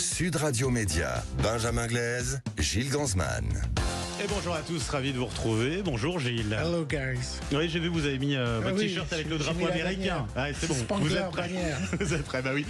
Sud Radio Média, Benjamin Glaise, Gilles Gansman. Et bonjour à tous, ravi de vous retrouver. Bonjour Gilles. Hello guys. Oui, j'ai vu vous avez mis votre t-shirt avec le drapeau américain. Ah, c'est bon, vous êtes prêts. Vous êtes prêts, bah oui.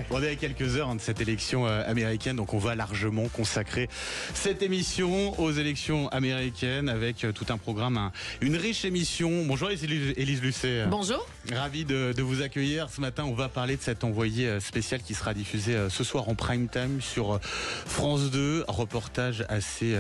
On est à quelques heures de cette élection américaine, donc on va largement consacrer cette émission aux élections américaines avec tout un programme, une riche émission. Bonjour Élise Lucet. Bonjour. Ravi de vous accueillir. Ce matin, on va parler de cet envoyé spécial qui sera diffusé ce soir en prime time sur France 2. Reportage assez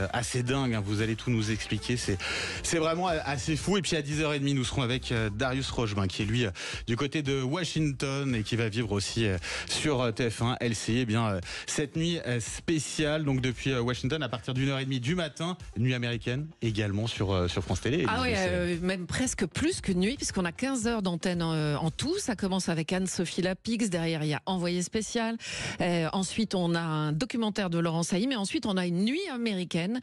dingue, hein. Vous allez tout nous expliquer. C'est vraiment assez fou. Et puis à 10h30, nous serons avec Darius Rochebin, qui est lui du côté de Washington et qui va vivre aussi sur TF1 LCI. Eh bien, cette nuit spéciale, donc depuis Washington, à partir d'1h30 du matin, nuit américaine également sur France Télé. Ah oui, même presque plus que nuit, puisqu'on a 15 heures d'antenne en tout. Ça commence avec Anne-Sophie Lapix. Derrière, il y a Envoyé spécial. Ensuite, on a un documentaire de Laurent Sailly. Mais ensuite, on a une nuit américaine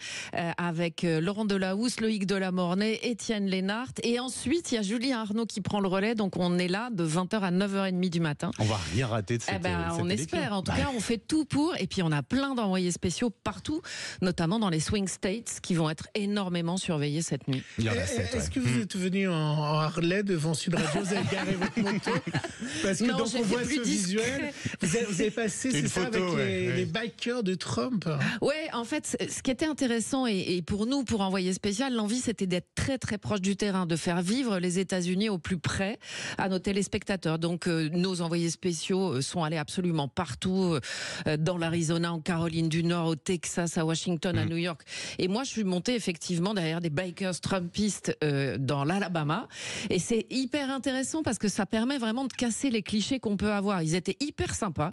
avec Laurent Delahousse, Loïc Delamornay, Étienne Lénart. Et ensuite, il y a Julien Arnaud qui prend le relais. Donc, on est là de 20h à 9h30 du matin. On va rien rater de cette on espère. En tout cas, on fait tout pour. Et puis, on a plein d'envoyés spéciaux partout, notamment dans les swing states qui vont être énormément surveillés cette nuit. Est-ce que vous êtes venu en Harley devant Sud Radio? Vous avez garé votre moto? Parce que donc on voit ce visuel. Vous avez passé, c'est ça, avec les bikers de Trump. Ouais, en fait, ce qui était intéressant et pour nous, pour Envoyé spécial, l'envie c'était d'être très très proche du terrain, de faire vivre les États-Unis au plus près à nos téléspectateurs. Donc nos envoyés spéciaux sont allés absolument partout, dans l'Arizona, en Caroline du Nord, au Texas, à Washington, à New York. Et moi, je suis montée effectivement derrière des bikers trumpistes dans l'Alabama. Et c'est hyper intéressant parce que ça permet vraiment de casser les clichés qu'on peut avoir. Ils étaient hyper sympas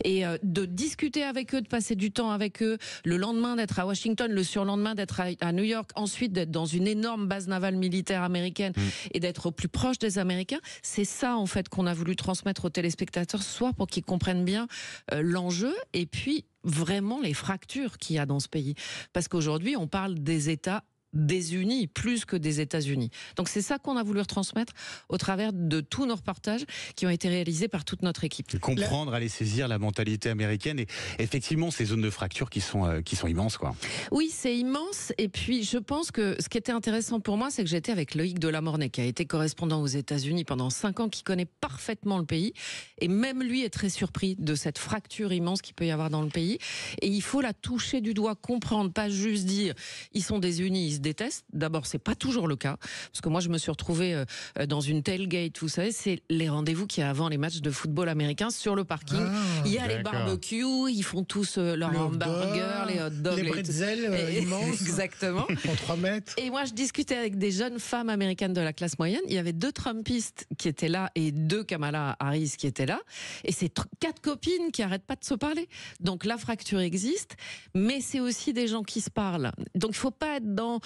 et de discuter avec eux, de passer du temps avec eux, le lendemain d'être à Washington, le surlendemain d'être à New York, ensuite d'être dans une énorme base navale militaire américaine et d'être au plus proche des Américains. C'est ça en fait qu'on a voulu transmettre aux téléspectateurs ce soir pour qu'ils comprennent bien l'enjeu et puis vraiment les fractures qu'il y a dans ce pays. Parce qu'aujourd'hui, on parle des États désunis plus que des États-Unis. Donc c'est ça qu'on a voulu retransmettre au travers de tous nos reportages qui ont été réalisés par toute notre équipe. Comprendre, aller saisir la mentalité américaine et effectivement ces zones de fracture qui sont immenses, quoi. Oui, c'est immense. Et puis je pense que ce qui était intéressant pour moi, c'est que j'étais avec Loïc Delamornay, qui a été correspondant aux États-Unis pendant 5 ans, qui connaît parfaitement le pays. Et même lui est très surpris de cette fracture immense qu'il peut y avoir dans le pays. Et il faut la toucher du doigt, comprendre, pas juste dire ils sont désunis, ils se détestent. D'abord, c'est pas toujours le cas, parce que moi, je me suis retrouvée dans une tailgate. Vous savez, c'est les rendez-vous qu'il y a avant les matchs de football américains sur le parking. Il y a les barbecues, ils font tous leur hamburger, les hot dogs, les bretzels immenses. Exactement. En 3 mètres. Et moi, je discutais avec des jeunes femmes américaines de la classe moyenne. Il y avait 2 Trumpistes qui étaient là et 2 Kamala Harris qui étaient là. Et c'est 4 copines qui arrêtent pas de se parler. Donc la fracture existe, mais c'est aussi des gens qui se parlent. Donc il faut pas être dans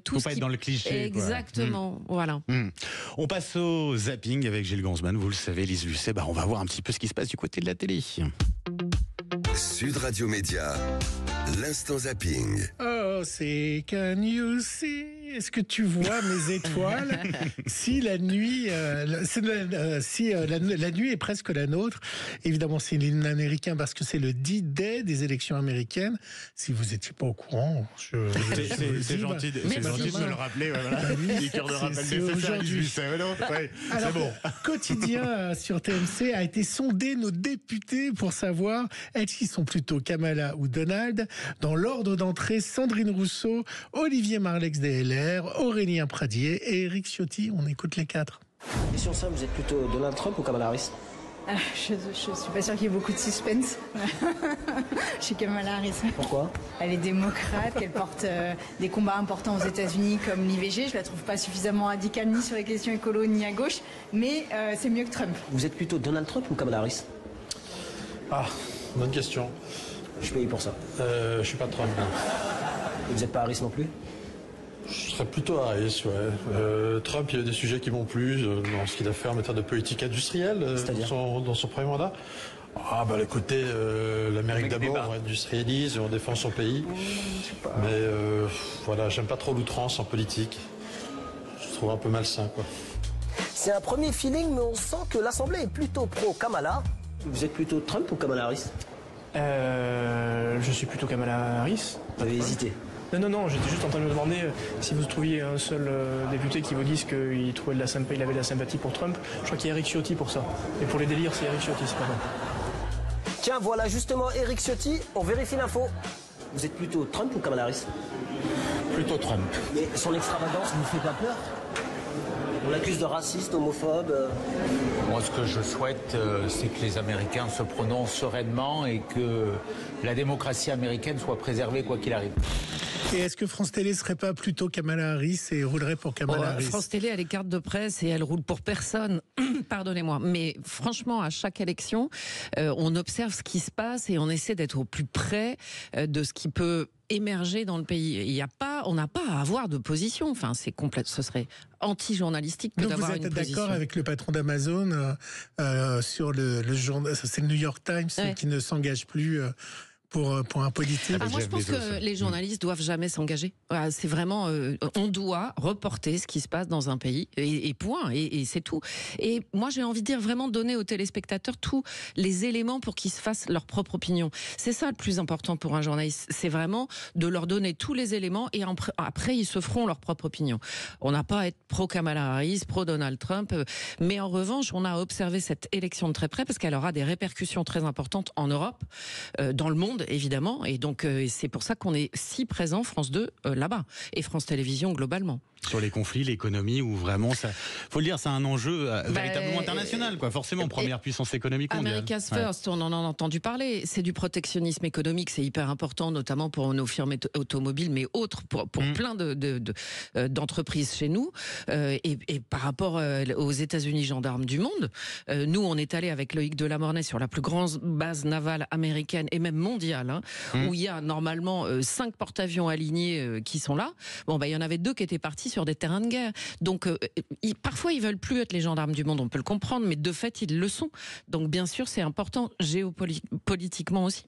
tout faut pas être dans le cliché. Exactement, voilà. On passe au zapping avec Gilles Gansman. Vous le savez, Élise Lucet, on va voir un petit peu ce qui se passe du côté de la télé. Sud Radio Média, l'instant zapping. Oh, c'est Can you see? Est-ce que tu vois mes étoiles? Si la nuit, la nuit est presque la nôtre. Évidemment, c'est l'hymne américain parce que c'est le D-Day des élections américaines. Si vous n'étiez pas au courant, c'est gentil de me le rappeler. Les cœurs de rappel aujourd'hui. Alors, bon. Quotidien sur TMC a été sondé nos députés pour savoir est-ce qu'ils sont plutôt Kamala ou Donald. Dans l'ordre d'entrée, Sandrine Rousseau, Olivier Marleix des LR, Aurélien Pradier et Éric Ciotti. On écoute les 4. Question simple, vous êtes plutôt Donald Trump ou Kamala Harris? Je suis pas sûre qu'il y ait beaucoup de suspense. Je suis Kamala Harris. Pourquoi? Elle est démocrate, qu'elle porte des combats importants aux États-Unis comme l'IVG. Je la trouve pas suffisamment radicale ni sur les questions écolo ni à gauche, mais c'est mieux que Trump. Vous êtes plutôt Donald Trump ou Kamala Harris? Ah, bonne question. Je suis payé pour ça. Je suis pas Trump. Non. Vous n'êtes pas Harris non plus? Je serais plutôt Harris, ouais. Trump, il y a des sujets qui vont plus dans ce qu'il a fait en matière de politique industrielle dans son premier mandat. Le côté l'Amérique d'abord, on industrialise, on défend son pays. Mais voilà, j'aime pas trop l'outrance en politique. Je trouve un peu malsain, quoi. C'est un premier feeling, mais on sent que l'Assemblée est plutôt pro-Kamala. Vous êtes plutôt Trump ou Kamala Harris? Je suis plutôt Kamala Harris. Vous avez hésité? Non, j'étais juste en train de me demander si vous trouviez un seul député qui vous dise qu'il avait de la sympathie pour Trump. Je crois qu'il y a Eric Ciotti pour ça. Et pour les délires, c'est Eric Ciotti, c'est pas moi. Tiens, voilà justement Eric Ciotti, on vérifie l'info. Vous êtes plutôt Trump ou Kamala Harris? Plutôt Trump. Mais son extravagance ne vous fait pas peur? On l'accuse de raciste, homophobe. Moi, ce que je souhaite, c'est que les Américains se prononcent sereinement et que la démocratie américaine soit préservée quoi qu'il arrive. Et est-ce que France Télé serait pas plutôt Kamala Harris et roulerait pour Kamala Harris? France Télé a les cartes de presse et elle roule pour personne. Pardonnez-moi. Mais franchement, à chaque élection, on observe ce qui se passe et on essaie d'être au plus près de ce qui peut émerger dans le pays. On n'a pas à avoir de position. Enfin, ce serait anti-journalistique que d'avoir une position. Vous êtes d'accord avec le patron d'Amazon sur le journal, c'est le New York Times qui ne s'engage plus pour un politique? Moi, je pense que les journalistes doivent jamais s'engager. Voilà, c'est vraiment, on doit reporter ce qui se passe dans un pays et point. Et c'est tout. Et moi, j'ai envie de dire vraiment donner aux téléspectateurs tous les éléments pour qu'ils se fassent leur propre opinion. C'est ça le plus important pour un journaliste. C'est vraiment de leur donner tous les éléments et après, ils se feront leur propre opinion. On n'a pas à être pro Kamala Harris, pro Donald Trump. Mais en revanche, on a observé cette élection de très près parce qu'elle aura des répercussions très importantes en Europe, dans le monde, évidemment, et donc c'est pour ça qu'on est si présent, France 2 là-bas et France Télévisions globalement. Sur les conflits, l'économie, où vraiment, ça, faut le dire, c'est un enjeu véritablement international, quoi. Forcément, première puissance économique mondiale. America's First, on en a entendu parler. C'est du protectionnisme économique, c'est hyper important, notamment pour nos firmes automobiles, mais autres pour plein d'entreprises chez nous. Et par rapport aux États-Unis gendarmes du monde, nous, on est allé avec Loïc Delamornay sur la plus grande base navale américaine et même mondiale, où il y a normalement 5 porte-avions alignés qui sont là. Bon, il y en avait 2 qui étaient partis sur des terrains de guerre. Donc, parfois, ils veulent plus être les gendarmes du monde, on peut le comprendre, mais de fait, ils le sont. Donc, bien sûr, c'est important géopolitiquement aussi.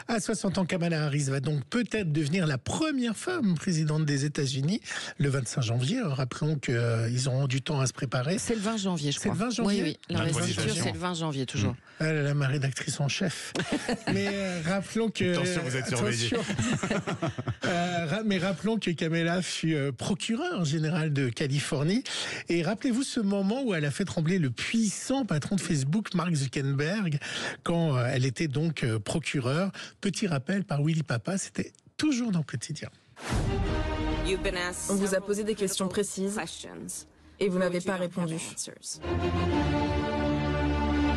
À 60 ans, Kamala Harris va donc peut-être devenir la première femme présidente des États-Unis le 25 janvier. Rappelons qu'ils auront du temps à se préparer. C'est le 20 janvier, je crois. C'est le 20 janvier. Oui. L'investiture, c'est le 20 janvier, toujours. Elle est ma rédactrice en chef. Mais rappelons que... Attention, vous êtes surveillés. Mais rappelons que Kamala fut procureure générale de Californie. Et rappelez-vous ce moment où elle a fait trembler le puissant patron de Facebook, Mark Zuckerberg, quand elle était donc procureure. Petit rappel par Willy Papa, c'était toujours dans le quotidien. On vous a posé des questions précises et vous n'avez pas répondu.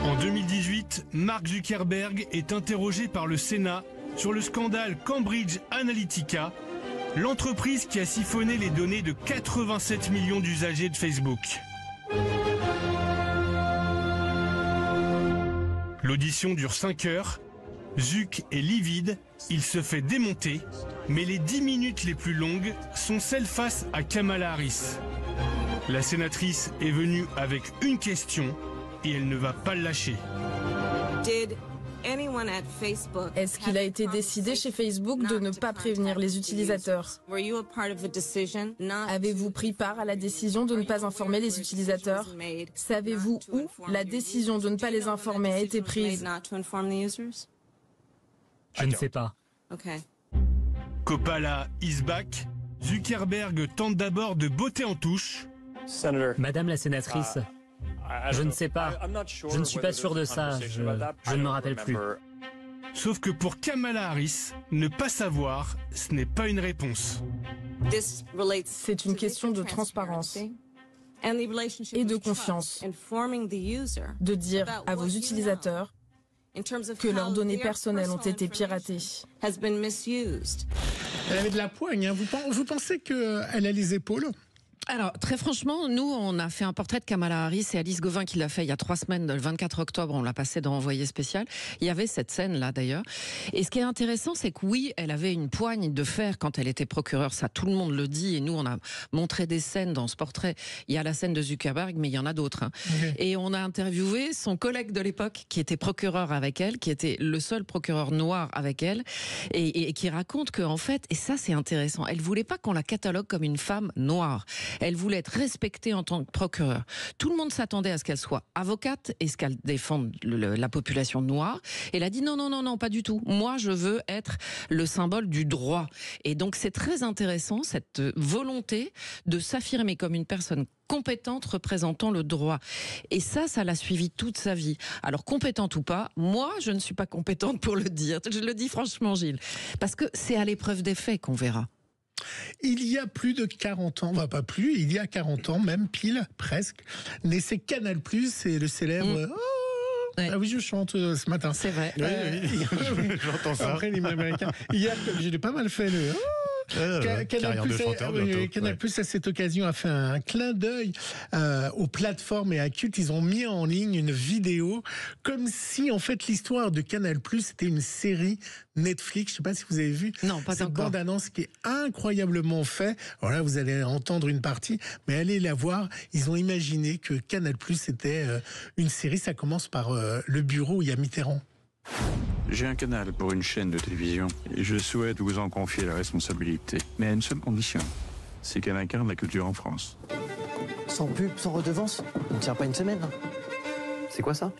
En 2018, Mark Zuckerberg est interrogé par le Sénat sur le scandale Cambridge Analytica, l'entreprise qui a siphonné les données de 87 millions d'usagers de Facebook. L'audition dure 5 heures. Zuck est livide, il se fait démonter, mais les 10 minutes les plus longues sont celles face à Kamala Harris. La sénatrice est venue avec une question et elle ne va pas le lâcher. Est-ce qu'il a été décidé chez Facebook de ne pas prévenir les utilisateurs? Avez-vous pris part à la décision de ne pas informer les utilisateurs? Savez-vous où la décision de ne pas les informer a été prise? Je ne sais pas. Coppola is back. Zuckerberg tente d'abord de botter en touche. Madame la sénatrice, je ne sais pas. Je ne suis pas sûr de ça. Je ne me rappelle plus. Sauf que pour Kamala Harris, ne pas savoir, ce n'est pas une réponse. C'est une question de transparence et de confiance. De dire à vos utilisateurs que leurs données personnelles ont été piratées. Elle avait de la poigne. Vous pensez qu'elle a les épaules? Alors, très franchement, nous, on a fait un portrait de Kamala Harris et Alice Gauvin qui l'a fait il y a 3 semaines, le 24 octobre, on l'a passé dans Envoyé spécial. Il y avait cette scène-là, d'ailleurs. Et ce qui est intéressant, c'est que oui, elle avait une poigne de fer quand elle était procureure, ça, tout le monde le dit, et nous, on a montré des scènes dans ce portrait. Il y a la scène de Zuckerberg, mais il y en a d'autres. Et on a interviewé son collègue de l'époque, qui était procureur avec elle, qui était le seul procureur noir avec elle, et qui raconte qu'en fait, et ça, c'est intéressant, elle voulait pas qu'on la catalogue comme une femme noire. Elle voulait être respectée en tant que procureure. Tout le monde s'attendait à ce qu'elle soit avocate et ce qu'elle défende la population noire. Elle a dit non, pas du tout. Moi, je veux être le symbole du droit. Et donc, c'est très intéressant, cette volonté de s'affirmer comme une personne compétente représentant le droit. Et ça l'a suivi toute sa vie. Alors, compétente ou pas, moi, je ne suis pas compétente pour le dire. Je le dis franchement, Gilles. Parce que c'est à l'épreuve des faits qu'on verra. Il y a plus de 40 ans, pas plus, il y a 40 ans, même pile, presque, naissait Canal+, et le célèbre... Ah oui, je chante ce matin. C'est vrai. Oui, j'entends ça. Après l'hymne américain. Hier, j'ai pas mal fait le... Canal+, à cette occasion, a fait un clin d'œil aux plateformes et à Culte. Ils ont mis en ligne une vidéo comme si, en fait, l'histoire de Canal+, c'était une série Netflix. Je ne sais pas si vous avez vu. Non, pas cette encore. bande-annonce qui est incroyablement faite. Alors là, vous allez entendre une partie, mais allez la voir. Ils ont imaginé que Canal+, c'était une série. Ça commence par le bureau où il y a Mitterrand. J'ai un canal pour une chaîne de télévision et je souhaite vous en confier la responsabilité. Mais à une seule condition, c'est qu'elle incarne la culture en France. Sans pub, sans redevance, on ne tient pas une semaine. C'est quoi ça?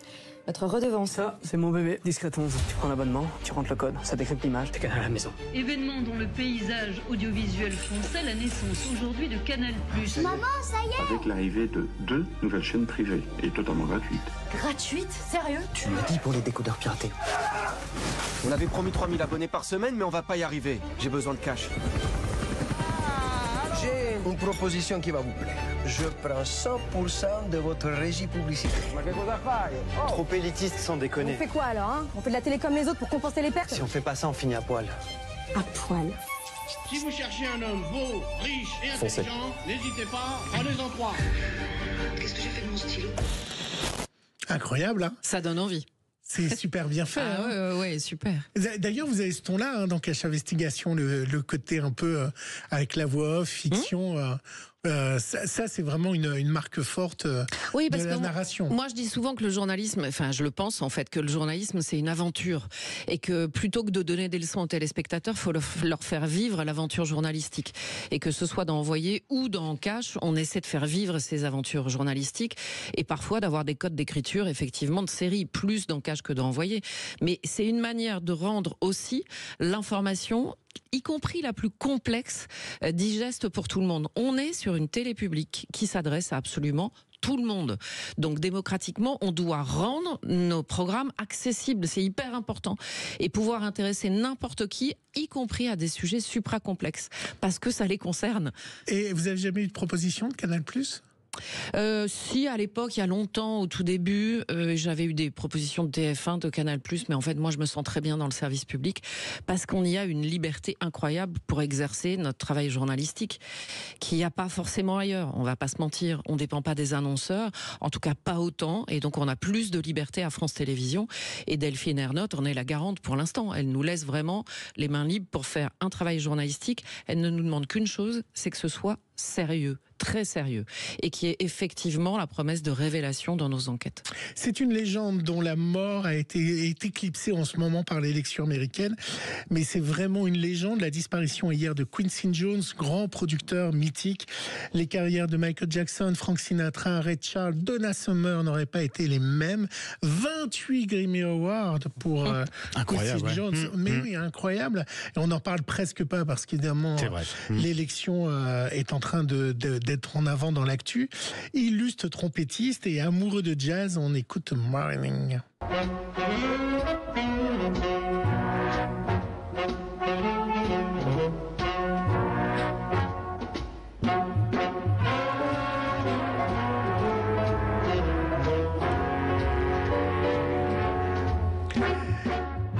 Notre redevance. Ça, c'est mon bébé, Discret 11. Tu prends l'abonnement, tu rentres le code, ça décrypte l'image, t'es canal à la maison. Événement dans le paysage audiovisuel français, la naissance aujourd'hui de Canal+. Maman, ça y est! Avec l'arrivée de 2 nouvelles chaînes privées et totalement gratuites. Gratuite? Sérieux? Tu m'as dit pour les décodeurs piratés. On avait promis 3000 abonnés par semaine, mais on va pas y arriver. J'ai besoin de cash. J'ai une proposition qui va vous plaire. Je prends 100% de votre régie publicitaire. Trop élitiste, sans déconner. On fait quoi alors, hein? On fait de la télé comme les autres pour compenser les pertes? Si on fait pas ça, on finit à poil. À poil. Si vous cherchez un homme beau, riche et Foncez. intelligent, n'hésitez pas, prenez-en 3. Qu'est-ce que j'ai fait de mon stylo? Incroyable, hein? Ça donne envie. C'est super bien fait. Ouais, super. D'ailleurs, vous avez ce ton-là dans Cache Investigation, le côté un peu avec la voix off, fiction. Ça c'est vraiment une marque forte de la narration. Moi, je dis souvent que le journalisme, enfin, je le pense en fait, que le journalisme, c'est une aventure. Et que plutôt que de donner des leçons aux téléspectateurs, il faut leur faire vivre l'aventure journalistique. Et que ce soit dans Envoyé ou dans Cache, on essaie de faire vivre ces aventures journalistiques. Et parfois d'avoir des codes d'écriture, effectivement, de série, plus dans Cache que dans Envoyé. Mais c'est une manière de rendre aussi l'information, y compris la plus complexe, digeste pour tout le monde. On est sur une télé publique qui s'adresse à absolument tout le monde. Donc démocratiquement, on doit rendre nos programmes accessibles. C'est hyper important. Et pouvoir intéresser n'importe qui, y compris à des sujets supra-complexes, parce que ça les concerne. Et vous avez jamais eu de proposition de Canal+? Si, à l'époque, il y a longtemps, au tout début, j'avais eu des propositions de TF1, de Canal+, mais en fait, moi, je me sens très bien dans le service public parce qu'on y a une liberté incroyable pour exercer notre travail journalistique qu'il n'y a pas forcément ailleurs. On va pas se mentir, on dépend pas des annonceurs, en tout cas pas autant, et donc on a plus de liberté à France Télévisions. Et Delphine Ernotte en est la garante pour l'instant. Elle nous laisse vraiment les mains libres pour faire un travail journalistique. Elle ne nous demande qu'une chose, c'est que ce soit sérieux, très sérieux, et qui est effectivement la promesse de révélation dans nos enquêtes. C'est une légende dont la mort est éclipsée en ce moment par l'élection américaine, mais c'est vraiment une légende. La disparition hier de Quincy Jones, grand producteur mythique. Les carrières de Michael Jackson, Frank Sinatra, Ray Charles, Donna Summer n'auraient pas été les mêmes. 28 Grammy Awards pour Quincy Jones. Mais oui, incroyable. Et on n'en parle presque pas parce qu'évidemment, l'élection est en train d'être en avant dans l'actu. Illustre trompettiste et amoureux de jazz, on écoute Morning.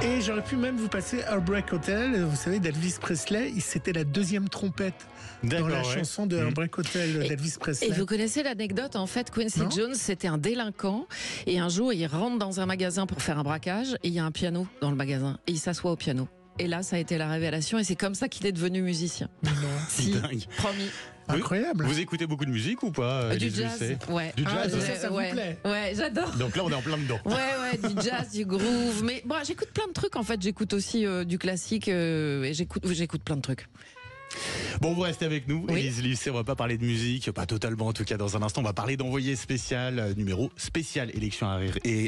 Et j'aurais pu même vous passer Heartbreak Hotel, vous savez, d'Elvis Presley. C'était la deuxième trompette dans la chanson de Heartbreak Hotel d'Elvis Presley. Et vous connaissez l'anecdote, en fait, Quincy Jones, c'était un délinquant, et un jour, il rentre dans un magasin pour faire un braquage, et il y a un piano dans le magasin, et il s'assoit au piano. Et là, ça a été la révélation, et c'est comme ça qu'il est devenu musicien. Non, si, dingue. Promis. Incroyable. Vous écoutez beaucoup de musique ou pas? Du jazz, ouais. Du jazz, ça vous plaît? Ouais, j'adore. Donc là, on est en plein dedans. Ouais, du jazz, du groove. Mais bon, j'écoute plein de trucs, en fait. J'écoute aussi du classique, et j'écoute plein de trucs. Bon, vous restez avec nous. Élise Lucet, on va pas parler de musique, pas totalement en tout cas dans un instant. On va parler d'envoyé spécial, numéro spécial élection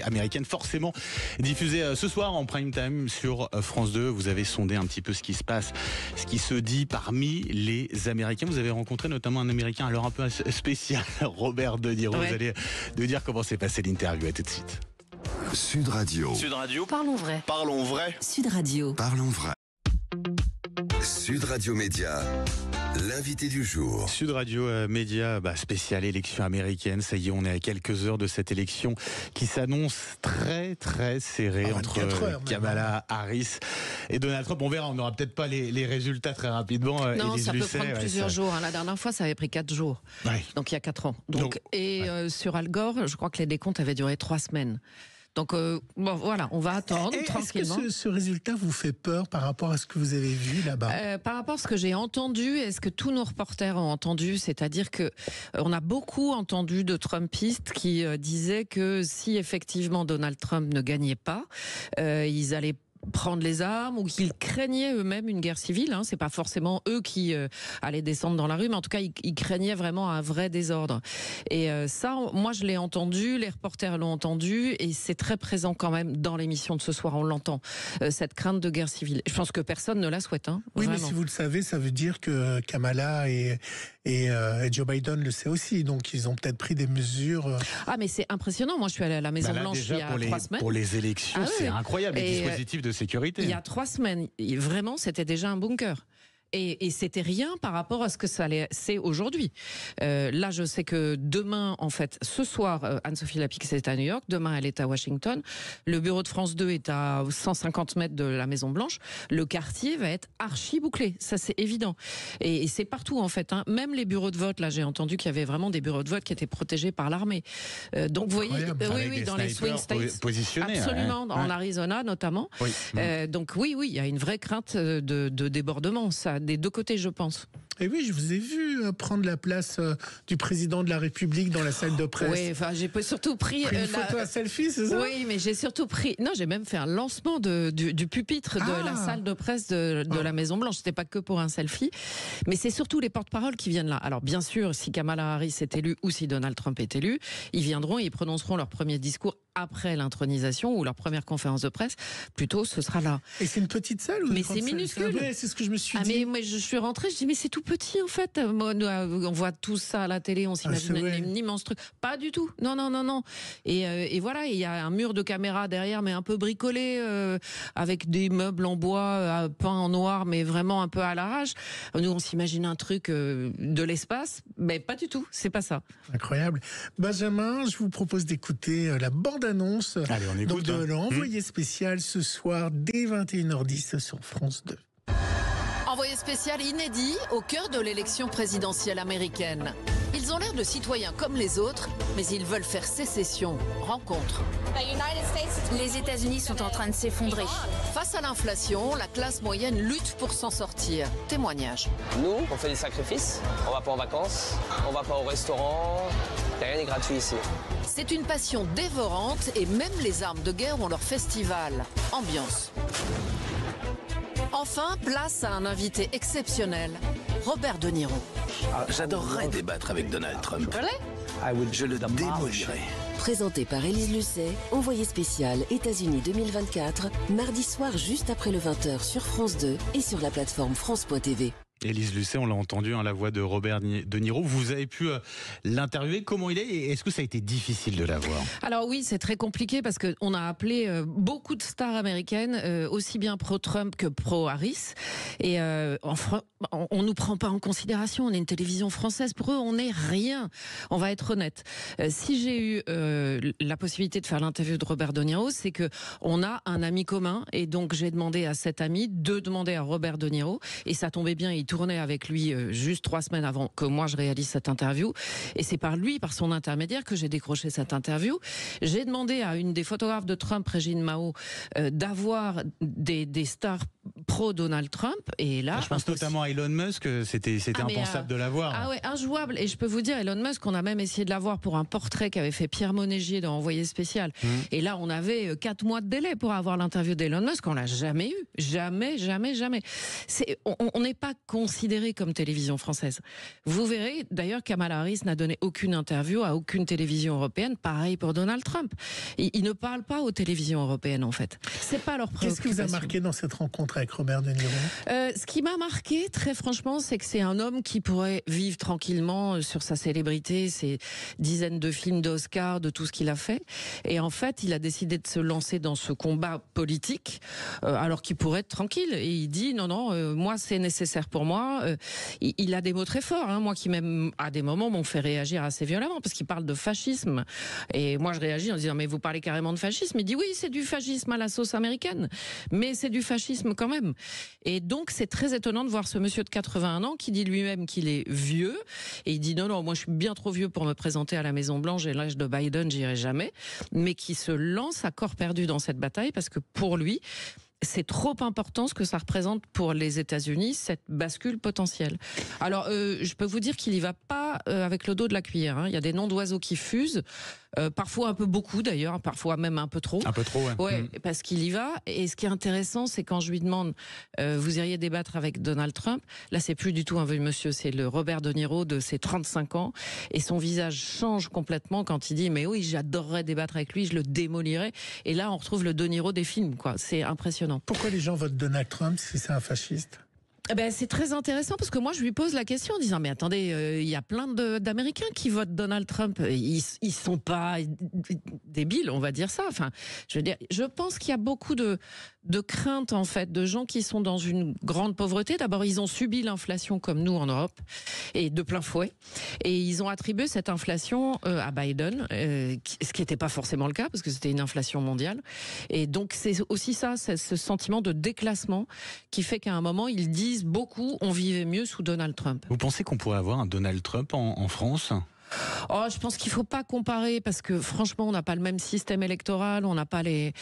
américaine, forcément diffusé ce soir en prime time sur France 2. Vous avez sondé un petit peu ce qui se passe, ce qui se dit parmi les Américains. Vous avez rencontré notamment un Américain alors un peu spécial, Robert De Niro. Vous allez nous dire comment s'est passée l'interview. À tout de suite. Sud Radio. Sud Radio. Parlons vrai. Parlons vrai. Sud Radio. Parlons vrai. Sud Radio Média. L'invité du jour. Sud Radio Média, spécial élection américaine. Ça y est, on est à quelques heures de cette élection qui s'annonce très très serrée entre Kamala Harris et Donald Trump. On verra, on n'aura peut-être pas les résultats très rapidement. Non, Élise ça peut Lucet, prendre plusieurs jours. La dernière fois, ça avait pris 4 jours. Ouais. Donc il y a 4 ans. Sur Al Gore, je crois que les décomptes avaient duré 3 semaines. Donc voilà, on va attendre tranquillement. Est-ce que ce résultat vous fait peur par rapport à ce que vous avez vu là-bas? Par rapport à ce que j'ai entendu et ce que tous nos reporters ont entendu, c'est-à-dire que on a beaucoup entendu de Trumpistes qui disaient que si effectivement Donald Trump ne gagnait pas, ils allaient prendre les armes ou qu'ils craignaient eux-mêmes une guerre civile. C'est pas forcément eux qui allaient descendre dans la rue, mais en tout cas ils craignaient vraiment un vrai désordre. Et ça, moi je l'ai entendu, les reporters l'ont entendu, et c'est très présent quand même dans l'émission de ce soir. On l'entend, cette crainte de guerre civile. Je pense que personne ne la souhaite. Oui, vraiment. mais si vous le savez, ça veut dire que Kamala et Joe Biden le sait aussi. Donc ils ont peut-être pris des mesures. Ah mais c'est impressionnant. Moi je suis allée à la Maison Blanche il y a 3 semaines. Pour les élections, c'est incroyable les dispositifs de sécurité. Il y a 3 semaines, vraiment, c'était déjà un bunker. Et c'était rien par rapport à ce que c'est aujourd'hui. Là, je sais que demain, en fait, ce soir, Anne-Sophie Lapix est à New York. Demain, elle est à Washington. Le bureau de France 2 est à 150 mètres de la Maison Blanche. Le quartier va être archi bouclé. Ça, c'est évident. Et c'est partout, en fait. Même les bureaux de vote, là, j'ai entendu qu'il y avait vraiment des bureaux de vote qui étaient protégés par l'armée. Donc, vous voyez, oui, dans les swing states. Positionnés. Absolument, en Arizona, notamment. Oui. Donc, oui, il y a une vraie crainte de débordement. Ça, des deux côtés, je pense. Et oui, je vous ai vu prendre la place du président de la République dans la salle de presse. Oui, enfin, j'ai surtout pris une photo à selfie, c'est ça? Oui, mais j'ai surtout pris. Non, j'ai même fait un lancement du pupitre de la salle de presse de la Maison Blanche. C'était pas que pour un selfie, mais c'est surtout les porte-paroles qui viennent là. Alors, bien sûr, si Kamala Harris est élue ou si Donald Trump est élu, ils viendront et ils prononceront leur premier discours après l'intronisation ou leur première conférence de presse. Plutôt, ce sera là. Et c'est une petite salle ou mais c'est minuscule. C'est ce que je me suis dit. Mais je suis rentrée, je dis mais c'est tout petit en fait. On voit tout ça à la télé, on s'imagine un immense truc. Pas du tout. Non. Et voilà, il y a un mur de caméra derrière, mais un peu bricolé, avec des meubles en bois peints en noir, mais vraiment un peu à l'arrache. Nous, on s'imagine un truc de l'espace, mais pas du tout. C'est pas ça. Incroyable. Benjamin, je vous propose d'écouter la bande-annonce de l'envoyé spécial ce soir dès 21h10 sur France 2. Envoyé spécial inédit au cœur de l'élection présidentielle américaine. Ils ont l'air de citoyens comme les autres, mais ils veulent faire sécession. Rencontre. Les États-Unis sont en train de s'effondrer. Face à l'inflation, la classe moyenne lutte pour s'en sortir. Témoignage. Nous, on fait des sacrifices. On va pas en vacances, on va pas au restaurant. Rien n'est gratuit ici. C'est une passion dévorante et même les armes de guerre ont leur festival. Ambiance. Enfin, place à un invité exceptionnel, Robert De Niro. J'adorerais débattre avec Donald Trump. Je le démolirais. Présenté par Élise Lucet, envoyé spécial États-Unis 2024, mardi soir juste après le 20h sur France 2 et sur la plateforme France.tv. Élise Lucet, on l'a entendu, la voix de Robert De Niro. Vous avez pu l'interviewer. Comment il est et est-ce que ça a été difficile de l'avoir? Alors oui, c'est très compliqué parce qu'on a appelé beaucoup de stars américaines, aussi bien pro-Trump que pro-Harris. Et on nous prend pas en considération. On est une télévision française. Pour eux, on n'est rien. On va être honnête. Si j'ai eu la possibilité de faire l'interview de Robert De Niro, c'est que on a un ami commun. Et donc, j'ai demandé à cet ami de demander à Robert De Niro. Et ça tombait bien, il tournait avec lui juste 3 semaines avant que moi je réalise cette interview, et c'est par lui, par son intermédiaire, que j'ai décroché cette interview. J'ai demandé à une des photographes de Trump, Régine Mao, d'avoir des stars pro-Donald Trump. Et là, je pense notamment à Elon Musk, c'était impensable de l'avoir. Ah ouais, injouable. Et je peux vous dire, Elon Musk, on a même essayé de l'avoir pour un portrait qu'avait fait Pierre Monégier dans Envoyé spécial. Et là, on avait 4 mois de délai pour avoir l'interview d'Elon Musk. On l'a jamais eu. Jamais. On n'est pas considéré comme télévision française. Vous verrez, d'ailleurs, Kamala Harris n'a donné aucune interview à aucune télévision européenne. Pareil pour Donald Trump. Ils ne parlent pas aux télévisions européennes, en fait. C'est pas leur préoccupation. Qu'est-ce qui vous a marqué dans cette rencontre avec Robert De Niro? Ce qui m'a marqué, très franchement, c'est que c'est un homme qui pourrait vivre tranquillement sur sa célébrité, ses dizaines de films d'Oscar, de tout ce qu'il a fait. Et en fait, il a décidé de se lancer dans ce combat politique, alors qu'il pourrait être tranquille. Et il dit, non, moi, c'est nécessaire pour moi. Il a des mots très forts, hein, moi qui même, à des moments, m'ont fait réagir assez violemment, parce qu'il parle de fascisme. Et moi, je réagis en disant, mais vous parlez carrément de fascisme. Il dit, oui, c'est du fascisme à la sauce américaine, mais c'est du fascisme quand même. Et donc, c'est très étonnant de voir ce monsieur de 81 ans qui dit lui-même qu'il est vieux. Et il dit, non, moi, je suis bien trop vieux pour me présenter à la Maison-Blanche. Et l'âge de Biden, j'irai jamais. Mais qui se lance à corps perdu dans cette bataille parce que pour lui, c'est trop important ce que ça représente pour les États-Unis, cette bascule potentielle. Alors, je peux vous dire qu'il y va pas avec le dos de la cuillère. Hein. Il y a des noms d'oiseaux qui fusent, parfois un peu beaucoup d'ailleurs, parfois même un peu trop. Un peu trop, ouais. Ouais, parce qu'il y va. Et ce qui est intéressant, c'est quand je lui demande, vous iriez débattre avec Donald Trump. Là, c'est plus du tout un vieux monsieur, c'est le Robert De Niro de ses 35 ans. Et son visage change complètement quand il dit, mais oui, j'adorerais débattre avec lui, je le démolirais. Et là, on retrouve le De Niro des films, quoi. C'est impressionnant. Pourquoi les gens votent Donald Trump si c'est un fasciste? C'est très intéressant parce que moi je lui pose la question en disant mais attendez, il y a plein d'Américains qui votent Donald Trump, ils sont pas débiles, on va dire ça. Enfin, je veux dire, je pense qu'il y a beaucoup de craintes en fait, de gens qui sont dans une grande pauvreté. D'abord, ils ont subi l'inflation comme nous en Europe et de plein fouet, et ils ont attribué cette inflation à Biden, ce qui n'était pas forcément le cas parce que c'était une inflation mondiale. Et donc c'est aussi ça, c'est ce sentiment de déclassement qui fait qu'à un moment ils disent beaucoup, on vivait mieux sous Donald Trump. Vous pensez qu'on pourrait avoir un Donald Trump en France ? Oh, je pense qu'il faut pas comparer parce que franchement, on n'a pas le même système électoral, on n'a pas les.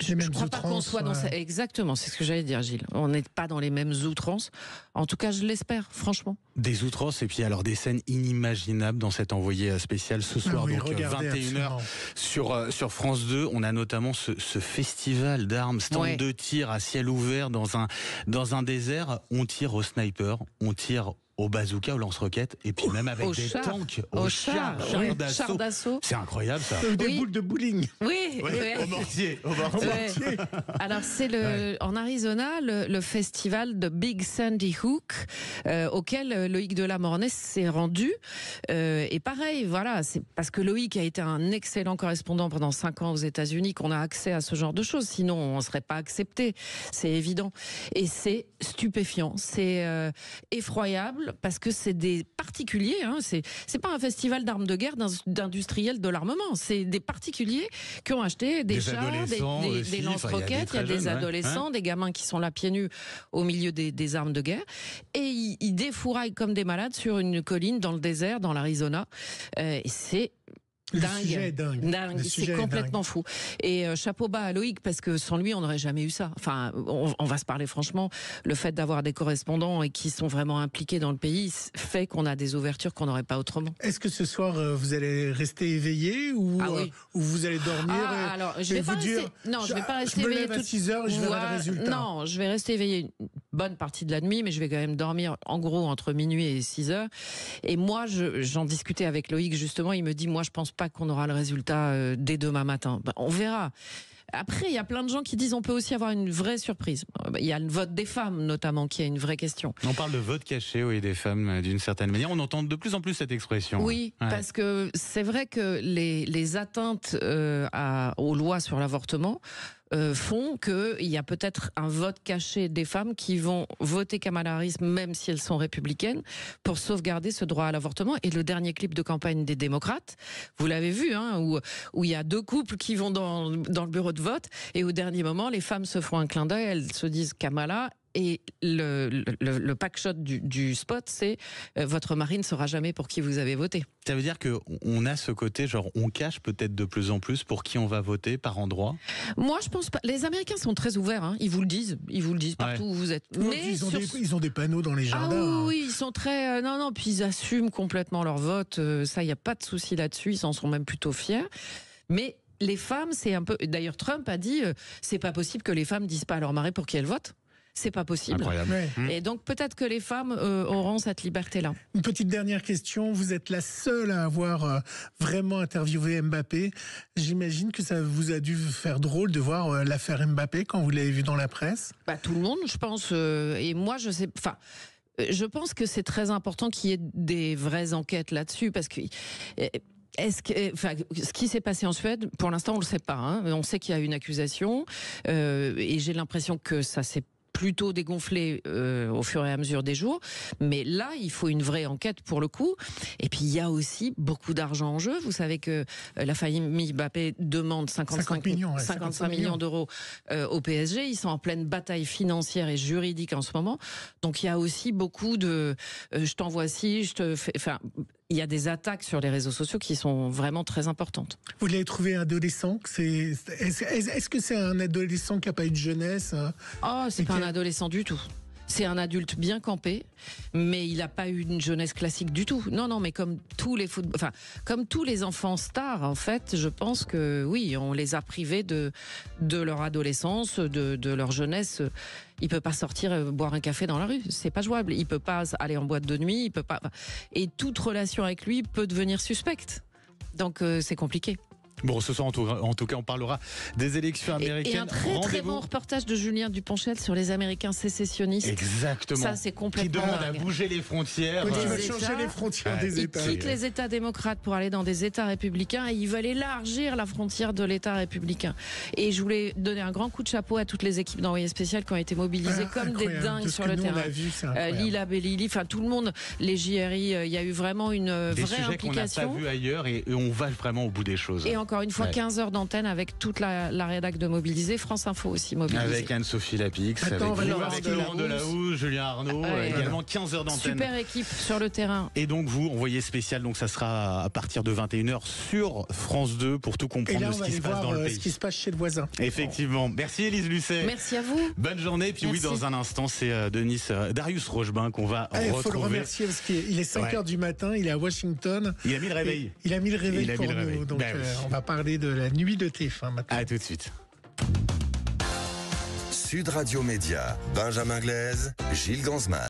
Je ne crois pas qu'on soit dans ça. Exactement, c'est ce que j'allais dire, Gilles. On n'est pas dans les mêmes outrances. En tout cas, je l'espère, franchement. Des outrances et puis alors des scènes inimaginables dans cet envoyé spécial ce soir, donc 21h sur France 2. On a notamment ce festival d'armes, stand de tir à ciel ouvert dans un désert. On tire au sniper, on tire au bazooka, au lance-roquettes, et puis même avec des tanks, au char d'assaut. C'est incroyable ça. Des boules de bowling. Oui. Au mortier. Alors c'est en Arizona le festival de Big Sandy Hook auquel Loïc Delamornay s'est rendu. Et pareil, voilà, c'est parce que Loïc a été un excellent correspondant pendant 5 ans aux États-Unis qu'on a accès à ce genre de choses. Sinon, on ne serait pas accepté. C'est évident. Et c'est stupéfiant. C'est effroyable. Parce que c'est des particuliers, hein, c'est pas un festival d'armes de guerre d'industriels de l'armement, c'est des particuliers qui ont acheté des chars, des lance-roquettes, il y a des adolescents, des gamins qui sont là pieds nus au milieu des armes de guerre, et ils défouraillent comme des malades sur une colline dans le désert, dans l'Arizona. C'est dingue. C'est complètement fou. Et chapeau bas à Loïc parce que sans lui on n'aurait jamais eu ça. Enfin, on va se parler franchement. Le fait d'avoir des correspondants et qui sont vraiment impliqués dans le pays fait qu'on a des ouvertures qu'on n'aurait pas autrement. Est-ce que ce soir vous allez rester éveillé ou vous allez dormir alors je vais pas rester. Non, je vais pas rester éveillé. Je me lève à 6h et je verrai le résultat. Non, je vais rester éveillé une bonne partie de la nuit, mais je vais quand même dormir en gros entre minuit et 6h. Et moi, j'en discutais avec Loïc justement. Il me dit, moi, je pense pas qu'on aura le résultat dès demain matin. On verra. Après, il y a plein de gens qui disent on peut aussi avoir une vraie surprise. Il y a le vote des femmes, notamment, qui est une vraie question. On parle de vote caché, oui, des femmes, d'une certaine manière. On entend de plus en plus cette expression. Oui, parce que c'est vrai que les atteintes aux lois sur l'avortement font qu'il y a peut-être un vote caché des femmes qui vont voter Kamala Harris, même si elles sont républicaines, pour sauvegarder ce droit à l'avortement. Et le dernier clip de campagne des démocrates, vous l'avez vu, hein, où il y a 2 couples qui vont dans le bureau de vote, et au dernier moment, les femmes se font un clin d'œil, elles se disent Kamala, Et le pack-shot du spot, c'est votre mari ne saura jamais pour qui vous avez voté. Ça veut dire qu'on a ce côté, genre, on cache peut-être de plus en plus pour qui on va voter par endroit. Moi, je pense pas. Les Américains sont très ouverts, hein. Ils vous le disent partout où vous êtes. Mais ils ont des panneaux dans les jardins. Ah oui, ils sont très... non, puis ils assument complètement leur vote. Ça, il n'y a pas de souci là-dessus. Ils en sont même plutôt fiers. Mais les femmes, c'est un peu... D'ailleurs, Trump a dit, c'est pas possible que les femmes disent pas à leur mari pour qui elles votent. C'est pas possible. Incroyable. Et donc peut-être que les femmes auront cette liberté-là. Une petite dernière question. Vous êtes la seule à avoir vraiment interviewé Mbappé. J'imagine que ça vous a dû faire drôle de voir l'affaire Mbappé quand vous l'avez vu dans la presse. Tout le monde, je pense. Et moi, je sais... Enfin, je pense que c'est très important qu'il y ait des vraies enquêtes là-dessus parce que... ce qui s'est passé en Suède, pour l'instant, on le sait pas. Hein. On sait qu'il y a une accusation et j'ai l'impression que ça s'est plutôt dégonflé au fur et à mesure des jours. Mais là, il faut une vraie enquête pour le coup. Et puis, il y a aussi beaucoup d'argent en jeu. Vous savez que la famille Mbappé demande 55 millions d'euros au PSG. Ils sont en pleine bataille financière et juridique en ce moment. Donc, il y a aussi beaucoup de je t'envoie ci, je te fais... Enfin, il y a des attaques sur les réseaux sociaux qui sont vraiment très importantes. Vous l'avez trouvé adolescent? Est-ce que c'est un adolescent qui n'a pas eu de jeunesse? C'est pas un adolescent du tout. C'est un adulte bien campé, mais il n'a pas eu une jeunesse classique du tout. Non, mais comme tous les enfants stars, en fait, je pense que oui, on les a privés de leur adolescence, de leur jeunesse. Il peut pas sortir boire un café dans la rue, c'est pas jouable. Il peut pas aller en boîte de nuit, il peut pas. Et toute relation avec lui peut devenir suspecte. Donc c'est compliqué. Bon, ce soir, en tout cas, on parlera des élections américaines. Et un très bon reportage de Julien Duponchel sur les Américains sécessionnistes. Exactement. Ça, c'est complètement qui demande dingue. à bouger les frontières. Qui va changer les frontières des États. Ils quittent les États démocrates pour aller dans des États républicains et ils veulent élargir la frontière de l'État républicain. Et je voulais donner un grand coup de chapeau à toutes les équipes d'envoyés spéciaux qui ont été mobilisées comme des dingues sur le terrain. Lila Bellili, enfin tout le monde, les JRI, il y a eu vraiment une vraie implication. Des sujets qu'on n'a pas vus ailleurs et on va vraiment au bout des choses. Et encore une fois, 15 heures d'antenne avec toute la rédac de Mobilisé, France Info aussi mobilisée. Avec Anne-Sophie Lapix, avec Laurent Delahousse, Julien Arnaud, également 15 heures d'antenne. Super équipe sur le terrain. Et donc vous, envoyé spécial, donc ça sera à partir de 21h sur France 2 pour tout comprendre de ce qui se passe dans le pays. Ce qui se passe chez le voisin. Effectivement. Merci Élise Lucet. Merci à vous. Bonne journée. Puis oui, dans un instant, c'est Darius Rochebin qu'on va retrouver. Il faut le remercier parce qu'il est 5h du matin, il est à Washington. Il a mis le réveil. Il a mis le réveil pour nous. Donc on va parler de la nuit de TF1 maintenant. À tout de suite. Sud Radio Média, Benjamin Glaise, Gilles Gansman.